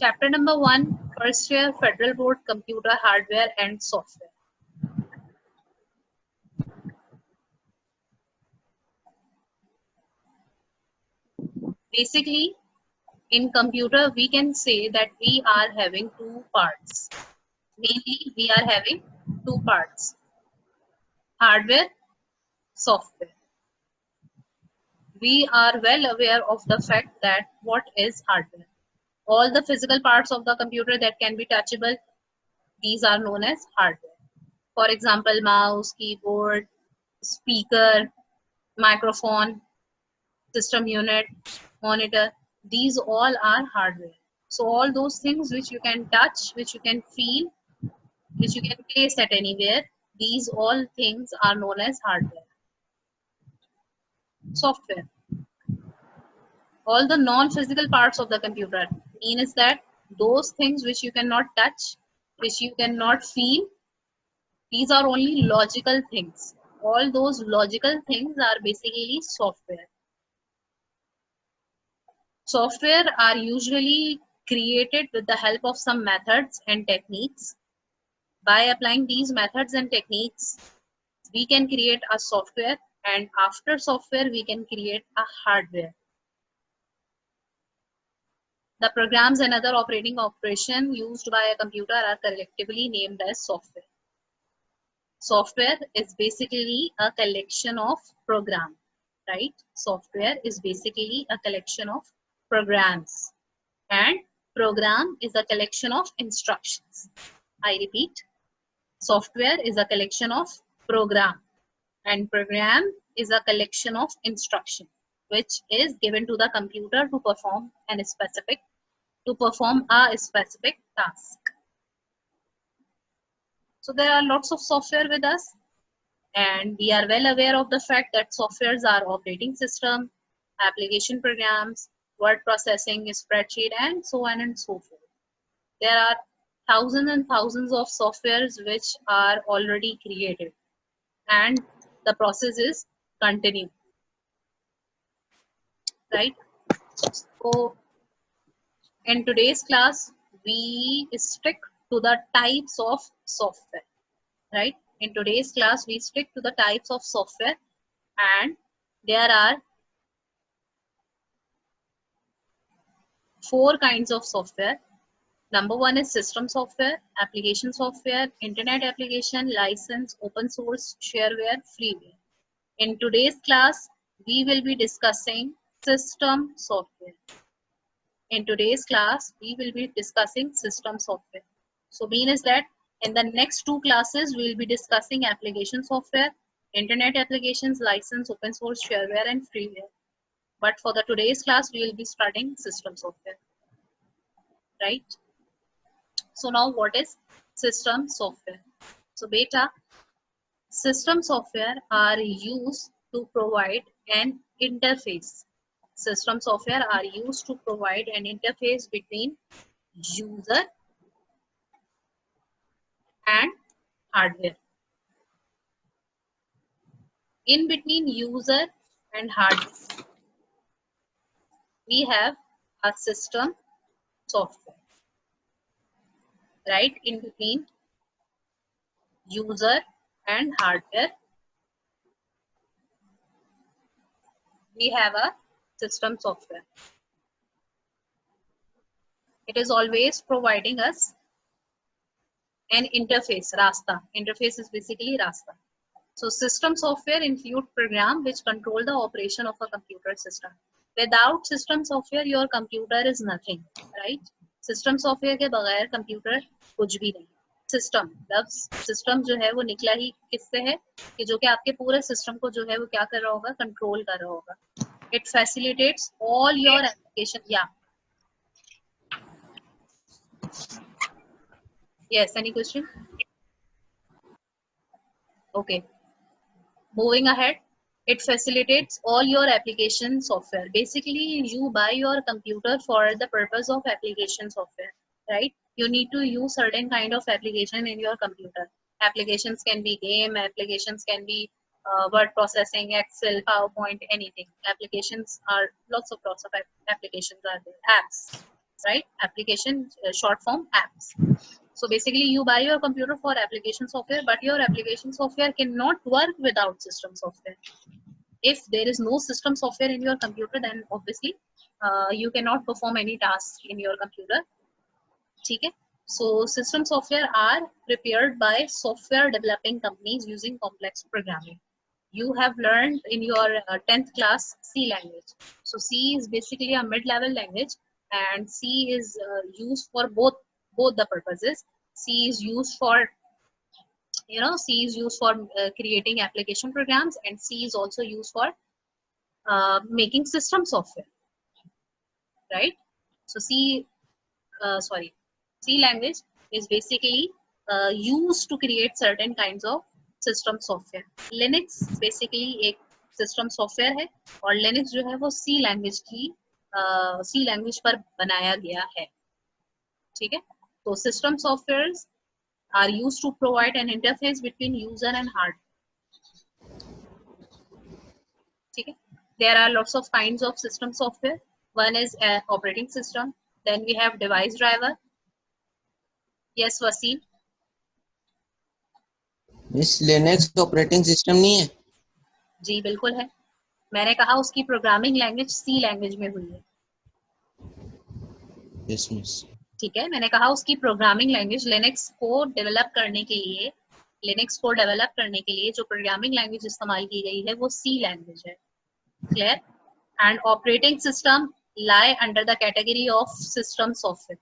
Chapter number 1, first year, Federal Board, Computer Hardware and Software. Basically, in computer, we can say that we are having two parts. Mainly, we are having two parts: hardware, software. We are well aware of the fact that what is hardware. All the physical parts of the computer that can be touchable, these are known as hardware. For example, mouse, keyboard, speaker, microphone, system unit, monitor, these all are hardware. So all those things which you can touch, which you can feel, which you can place at anywhere, these all things are known as hardware. Software. All the non-physical parts of the computer means that those things which you cannot touch, which you cannot feel, these are only logical things. All those logical things are basically software. Software are usually created with the help of some methods and techniques. By applying these methods and techniques, we can create a software, and after software, we can create a hardware. The programs and other operating operation used by a computer are collectively named as software. Software is basically a collection of programs, right? Software is basically a collection of programs, and program is a collection of instructions. I repeat, software is a collection of program, and program is a collection of instruction which is given to the computer to perform a specific task. So there are lots of software with us, and we are well aware of the fact that softwares are operating system, application programs, word processing, spreadsheet, and so on and so forth. There are thousands and thousands of softwares which are already created, and the process is continuing, right? So in today's class, we stick to the types of software, right? In today's class, we stick to the types of software, and there are 4 kinds of software. Number 1 is system software, application software, internet application, license, open source, shareware, freeware. In today's class, we will be discussing system software. In today's class, we will be discussing system software. So means that in the next 2 classes, we will be discussing application software, internet applications, license, open source, shareware, and freeware. But for the today's class, we will be studying system software, right? So now what is system software? So beta, system software are used to provide an interface. System software are used to provide an interface between user and hardware. In between user and hardware, we have a system software. Right in between user and hardware, we have a system software. It is always providing us an interface, Rasta. Interface is basically Rasta. So system software include program which control the operation of a computer system. Without system software, your computer is nothing, right? System software के बगैर computer कुछ भी नहीं. System, system जो है वो निकला ही किससे है कि जो कि आपके पूरे system को जो है वो क्या कर रहा होगा, control कर रहा होगा. It facilitates all your application. Yeah. Yes. Any question? Okay. Moving ahead, it facilitates all your application software. Basically, you buy your computer for the purpose of application software, right? You need to use certain kind of application in your computer. Applications can be game, applications can be word processing, Excel, PowerPoint, anything. Applications are lots of applications are there, apps. right? Application, short form apps. So basically you buy your computer for application software, but your application software cannot work without system software. If there is no system software in your computer, then obviously you cannot perform any task in your computer. Okay? So system software are prepared by software developing companies using complex programming. You have learned in your 10th class C language. So C is basically a mid-level language, and C is used for both the purposes. C is used for, C is used for creating application programs, and C is also used for making system software, right? So C language is basically used to create certain kinds of system software. Linux basically एक system software है, और Linux जो है वो C language पर बनाया गया है, ठीक है? तो system softwares are used to provide an interface between user and hardware. ठीक है? There are lots of kinds of system software. One is operating system. Then we have device driver. Yes, Wasim. Miss Linux operating system नहीं है? जी बिल्कुल है, मैंने कहा उसकी programming language C language में हुई है। Yes miss. ठीक है, मैंने कहा उसकी प्रोग्रामिंग लैंग्वेज लिनक्स को डेवलप करने के लिए जो प्रोग्रामिंग लैंग्वेज इस्तेमाल की गई है वो सी लैंग्वेज है। Clear? And operating system lie under the category of system software.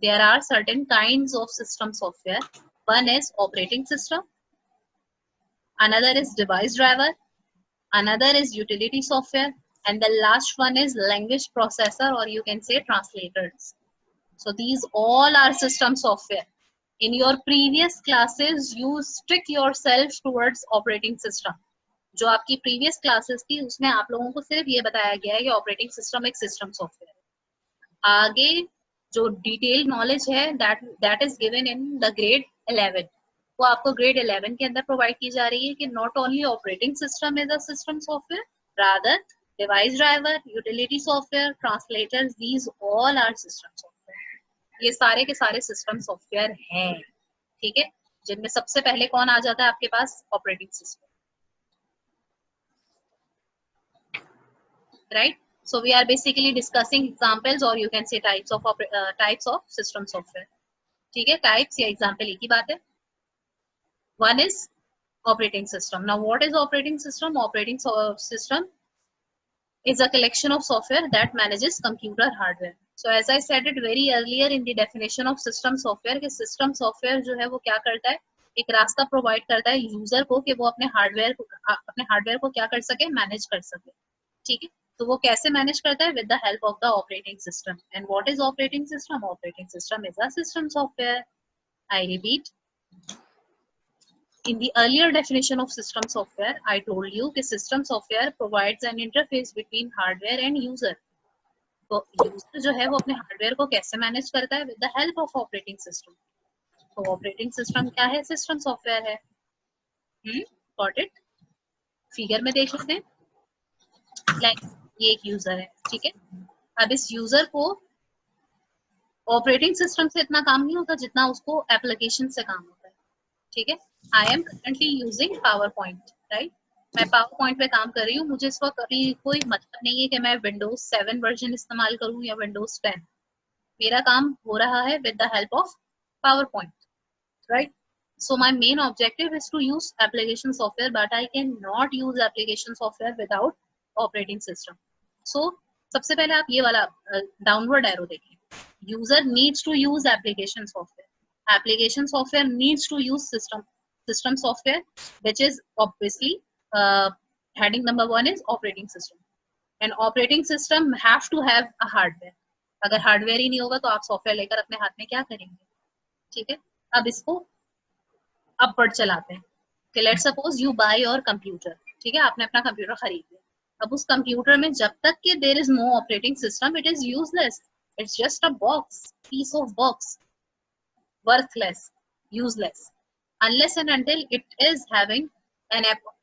There are certain kinds of system software. One is operating system, another is device driver, another is utility software, and the last one is language processor, or you can say translators. So these all are system software. In your previous classes, you stick yourself towards operating system. जो आपकी previous classes थी उसमें आप लोगों को सिर्फ ये बताया गया है कि ऑपरेटिंग सिस्टम एक सिस्टम सॉफ्टवेयर है। आगे जो डिटेल नॉलेज है that is given in the grade 11, वो आपको ग्रेड 11 के अंदर प्रोवाइड की जा रही है कि not only operating system is a system software, rather device driver, utility software, translators, these all are system software. ये सारे के सारे सिस्टम सॉफ्टवेयर हैं, ठीक है, जिनमें सबसे पहले कौन आ जाता है आपके पास? Operating system, right? So we are basically discussing examples, or you can say types of system software. ठीक है, types या example एक ही बात है। One is operating system. Now what is operating system? Operating system is a collection of software that manages computer hardware. So as I said it very earlier in the definition of system software, कि system software जो है वो क्या करता है, एक रास्ता provide करता है यूजर को कि वो अपने हार्डवेयर को क्या कर सके, मैनेज कर सके। ठीक है, तो वो कैसे मैनेज करता है? With the help of the operating system. And what is operating system? Operating system is a system software. I repeat, in the earlier definition of system software, I told you that system software provides an interface between hardware and user. तो user जो है वो अपने hardware को कैसे manage करता है? With the help of operating system. तो ऑपरेटिंग सिस्टम क्या है? सिस्टम सॉफ्टवेयर है। Got it? फिगर में देख लेते हैं। लाइक ये एक यूजर है, ठीक है। अब इस यूजर को ऑपरेटिंग सिस्टम से इतना काम नहीं होता जितना उसको एप्लीकेशन से काम होता है, ठीक है। I am currently using power point, right? मैं पावर पॉइंट पे काम कर रही हूँ, मुझे इस वक्त अभी कोई मतलब नहीं है कि मैं विंडोज 7 वर्जन इस्तेमाल करूँ या विंडोज 10। मेरा काम हो रहा है with the help of power point, right? So my main objective is to use application software, but I cannot use application software without operating system. So सबसे पहले आप ये वाला डाउनवर्ड एरो देखें। User needs to use application software. Application software needs to use system software, which is obviously heading number 1 is operating system. And operating system have to have a hardware. अगर hardware ही नहीं होगा तो आप software लेकर अपने हाथ में क्या करेंगे? ठीक है, अब इसको अपवर्ड चलाते हैं कि let's suppose you by your computer, ठीक है, आपने अपना कंप्यूटर खरीद लिया। अब उस कंप्यूटर में जब तक कि there is no operating system, it is useless, it's just a box, piece of box, worthless, useless, unless and until it is having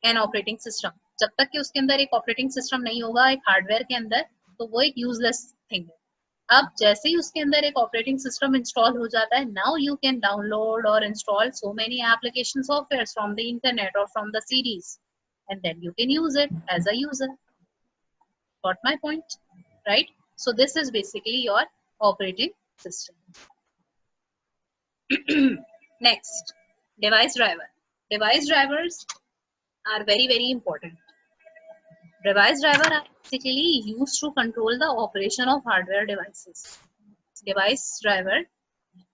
an operating system. जब तक कि उसके अंदर एक ऑपरेटिंग सिस्टम नहीं होगा एक हार्डवेयर के अंदर, तो वो एक यूजलेस थिंग है। अब जैसे ही उसके अंदर एक ऑपरेटिंग सिस्टम इंस्टॉल हो जाता है, नाउ यू कैन डाउनलोड और install so many application software from the internet और फ्रॉम द सीरीज and then you can use it as a user. Got my point, right? So this is basically your operating system. Next, device driver. Device drivers are very important. Device driver are basically used to control the operation of hardware devices. Device driver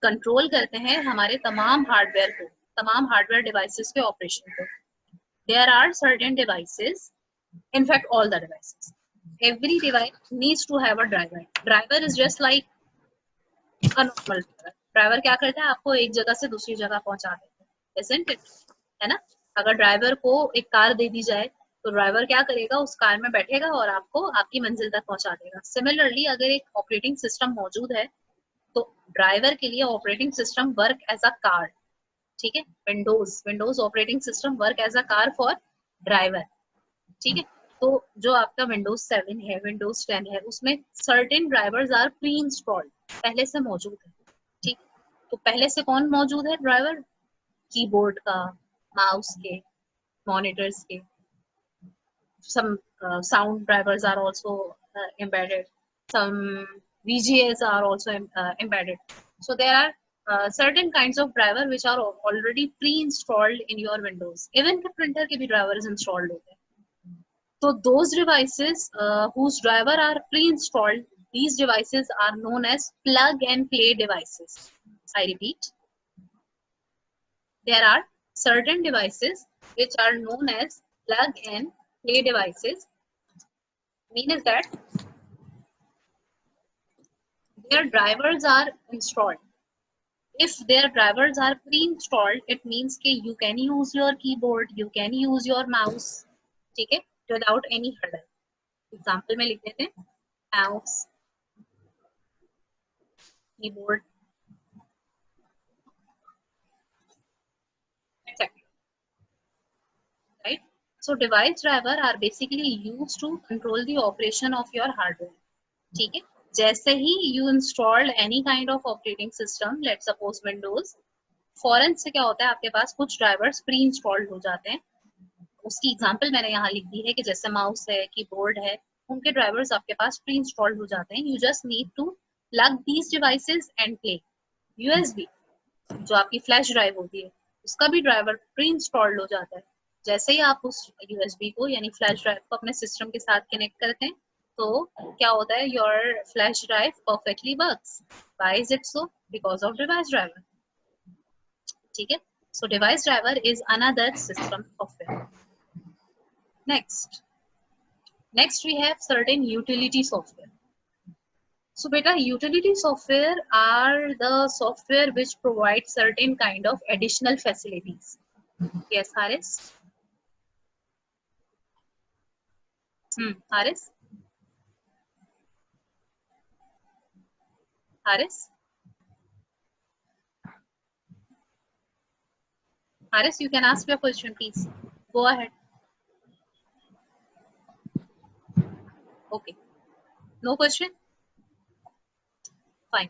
control करते हैं हमारे तमाम hardware को, तमाम hardware devices के operation को. There are certain devices, in fact all the devices, every device needs to have a driver. Driver is just like a normal driver. Driver क्या करता है, आपको एक जगह से दूसरी जगह पहुंचा देता है, isn't it? है ना? अगर ड्राइवर को एक कार दे दी जाए तो ड्राइवर क्या करेगा, उस कार में बैठेगा और आपको आपकी मंजिल तक पहुंचा देगा. सिमिलरली अगर एक ऑपरेटिंग सिस्टम मौजूद है तो ड्राइवर के लिए operating system work as a car. ठीक है, Windows operating system work as a car for driver. ठीक है, तो जो आपका विंडोज 7 है, विंडोज 10 है, उसमें certain drivers are pre installed, पहले से मौजूद है. ठीक, तो पहले से कौन मौजूद है ड्राइवर? कीबोर्ड का, माउस के, मॉनिटर्स के. some sound drivers are also embedded, some VGAs are also embedded. So there are certain kinds of driver which are already pre-installed in your Windows. Even the printer के भी drivers installed होते हैं. So those devices whose driver are pre-installed, these devices are known as plug and play devices. I repeat, there are certain devices which are known as plug and play devices. Means that their drivers are installed. If their drivers are pre-installed, it means that you can use your keyboard, you can use your mouse, ठीक है, without any hurdle. Example में लिख देते हैं, mouse, keyboard, etc. Right? So device driver are basically used to control the operation of your hardware. ठीक है, जैसे ही you installed any kind of operating system, let's suppose Windows, फौरन से क्या होता है, आपके पास कुछ ड्राइवर्स प्री इंस्टॉल्ड हो जाते हैं. उसकी एग्जांपल मैंने यहाँ लिख दी है कि जैसे माउस है, कीबोर्ड है, उनके ड्राइवर्स आपके पास प्री इंस्टॉल्ड हो जाते हैं. You just need to plug these devices and play. USB जो आपकी फ्लैश ड्राइव होती है, उसका भी ड्राइवर प्री इंस्टॉल्ड हो जाता है. जैसे ही आप उस यूएसबी को यानी फ्लैश ड्राइव को अपने सिस्टम के साथ कनेक्ट करते हैं तो क्या होता है, your flash drive perfectly works. Why is it so? Because of device driver. ठीक है, so device driver is another system software. Next we have certain utility software. So beta, utility software are the software which provide certain kind of additional facilities. Yes, Haris? Haris? Haris? Haris, you can ask your question, please. Go ahead. Okay. No question? Fine.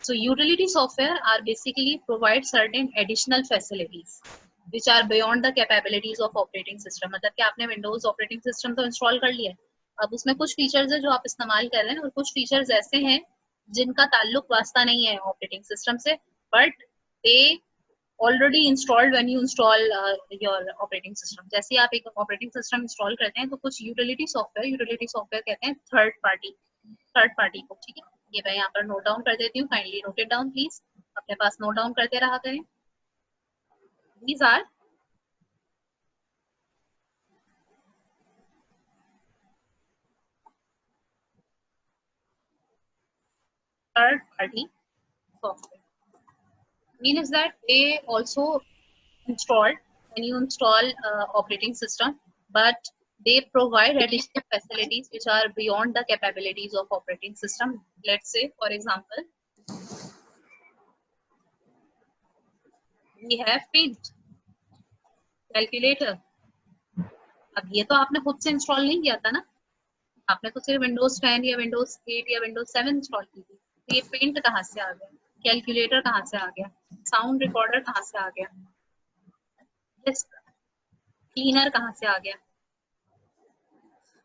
So utility software are basically provide certain additional facilities which are beyond the capabilities of operating system. मतलब कि आपने Windows operating system तो install कर लिया है, अब उसमें कुछ features है जो आप इस्तेमाल कर रहे हैं और कुछ features ऐसे हैं जिनका ताल्लुक वास्ता नहीं है operating system से, but they already installed when you install your operating system. जैसे आप एक operating system install करते हैं तो कुछ utility software कहते हैं third party को. ठीक है, ये मैं यहाँ पर नोट डाउन कर देती हूँ. Kindly note it down please, अपने पास नोट डाउन करते रहा करें. These are third party software. Means that they also installed when you install operating system, but they provide additional facilities which are beyond the capabilities of operating system. Let's say, for example, we have Paint, Calculator, अब ये तो आपने खुद से install नहीं किया था ना, आपने तो सिर्फ विंडोज 10 या विंडोज 8 या विंडोज 7 इंस्टॉल की थी। तो ये पेंट कहाँ से आ गया, कैलकुलेटर कहाँ से आ गया, साउंड रिकॉर्डर कहाँ से आ गया, डिस्क क्लीनर कहाँ से आ गया,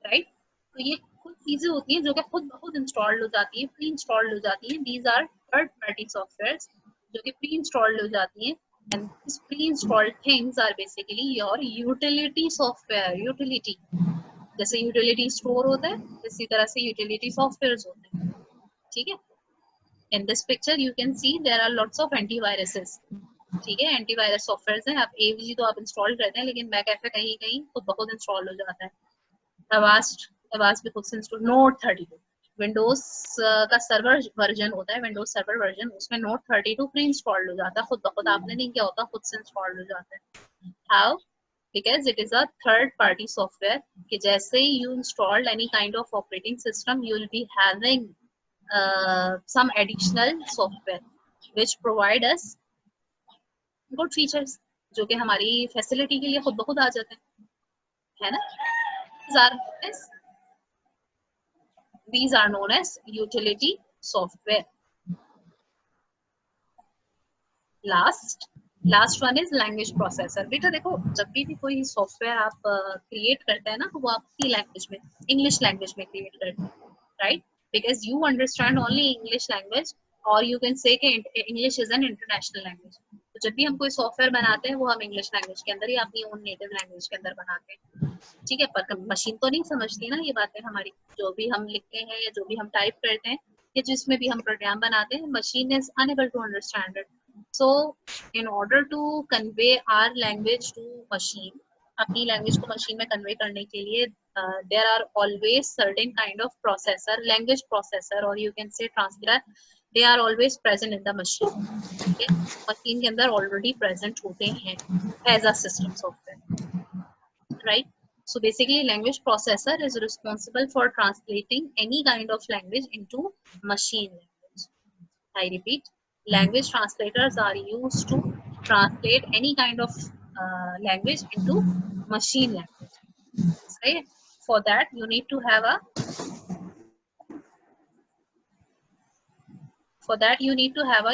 राइट। तो ये कुछ चीजें होती हैं जो कि खुद ब खुद इंस्टॉल्ड हो जाती है, प्री इंस्टॉल्ड हो जाती हैं। These are third party softwares जो कि प्री इंस्टॉल्ड हो जाती हैं। And this pre installed things are basically your utility software. Utility जैसे यूटिलिटी स्टोर होता है, इसी तरह से यूटिलिटी सॉफ्टवेयर होते हैं, ठीक है। In this picture you can see there are lots of antiviruses, ठीक है। एंटीवायरस सॉफ्टवेयर हैं, आप एवीजी तो आप इंस्टॉल करते हैं, लेकिन मैकएफे कहीं कहीं खुद ब खुद इंस्टॉल हो जाता है। अवास्ट भी खुद से इंस्टॉल। नोट 32 विंडोज का सर्वर वर्जन होता है, विंडोज सर्वर वर्जन, उसमें नोट 32 प्री इंस्टॉल्ड हो जाता है, खुद ब खुद आपने नहीं किया होता, खुद से इंस्टॉल्ड हो जाता है। How? Because it is a third party software कि जैसे ही you installed any kind of operating system, you will be having some additional software which provide us good features जो कि हमारी फैसिलिटी के लिए खुद ब खुद आ जाते हैं, है ना। These are known as utility software. Last one is language processor. बेटा देखो, जब भी कोई सॉफ्टवेयर आप क्रिएट करते हैं ना, तो वो आपकी लैंग्वेज में, इंग्लिश लैंग्वेज में क्रिएट करते हैं, right. Because you understand only English language, और you can say English is an international language. तो जब भी हम कोई सॉफ्टवेयर बनाते हैं, वो हम इंग्लिश लैंग्वेज के अंदर या अपनी ओन नेटिव लैंग्वेज के अंदर बनाते हैं, ठीक है। पर मशीन तो नहीं समझती ना ये बातें हमारी, जो भी हम लिखते हैं या जो भी हम टाइप करते हैं या जिसमें भी हम प्रोग्राम बनाते हैं, machine is unable to understand it. So in order to convey our language to machine, अपनी लैंग्वेज को मशीन में कन्वे करने के लिए there are always certain kind of processor, language processor, or you can say translator, they are always present in the machine, okay? Machine के अंदर already present होते हैं as a system software, right? So basically language processor is responsible for translating any kind of language into machine language. I repeat, language translators are used to translate any kind of language into machine language, right? For that you need to have a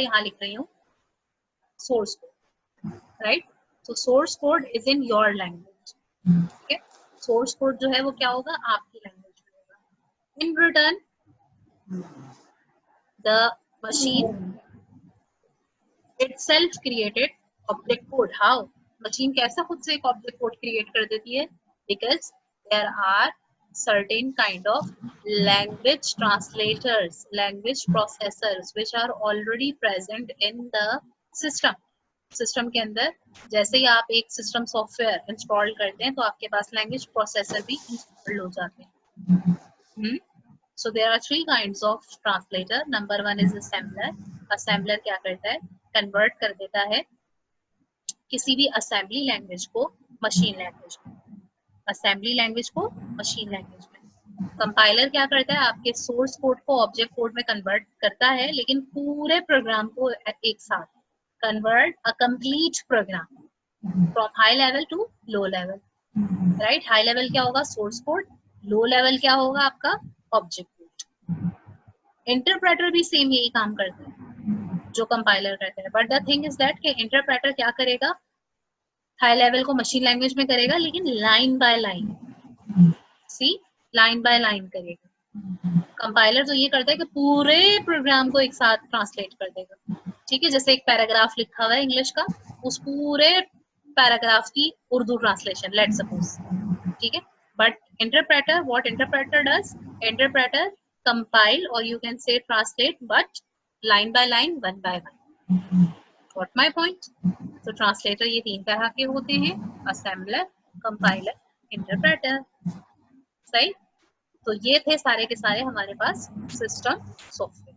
यहाँ लिख रही हूँ source code, right? So source code is in your language, okay? Source code जो है वो क्या होगा, आपकी लैंग्वेज में होगा। In return the machine itself created object code. How? Machine कैसा खुद से एक ऑब्जेक्ट कोड क्रिएट कर देती है? Because there are certain kind of language translators, language processors which are already present in the system. System के अंदर जैसे ही आप एक सिस्टम सॉफ्टवेयर इंस्टॉल करते हैं, तो आपके पास लैंग्वेज प्रोसेसर भी इंस्टॉल हो जाते हैं। So there are three kinds of translator. Number one is assembler. Assembler क्या करता है? कन्वर्ट कर देता है किसी भी असेंबली लैंग्वेज को मशीन लैंग्वेज में, असेंबली लैंग्वेज को मशीन लैंग्वेज में। कंपाइलर क्या करता है? आपके सोर्स कोड को ऑब्जेक्ट कोड में कन्वर्ट करता है, लेकिन पूरे प्रोग्राम को एक साथ convert a complete program from high level to low level, right. High level क्या होगा? Source code. लो लेवल क्या होगा आपका? Object code. इंटरप्रेटर भी सेम यही काम करता है जो कंपाइलर करता है, but the thing is that कि इंटरप्रेटर क्या करेगा? हाई लेवल को मशीन लैंग्वेज में करेगा, लेकिन line by line, see, line by line करेगा। कंपाइलर तो ये करता है कि पूरे प्रोग्राम को एक साथ ट्रांसलेट कर देगा, ठीक है। जैसे एक पैराग्राफ लिखा हुआ है इंग्लिश का, उस पूरे पैराग्राफ की उर्दू ट्रांसलेशन, लेट सपोज, ठीक है। But interpreter, what interpreter does? Interpreter compile, or you can say translate, but line by line, one by one. Got my point? तो ट्रांसलेटर ये तीन तरह के होते हैं, असेंबलर, कंपाइलर, इंटरप्रेटर, सही। तो ये थे सारे के सारे हमारे पास सिस्टम सॉफ्टवेयर।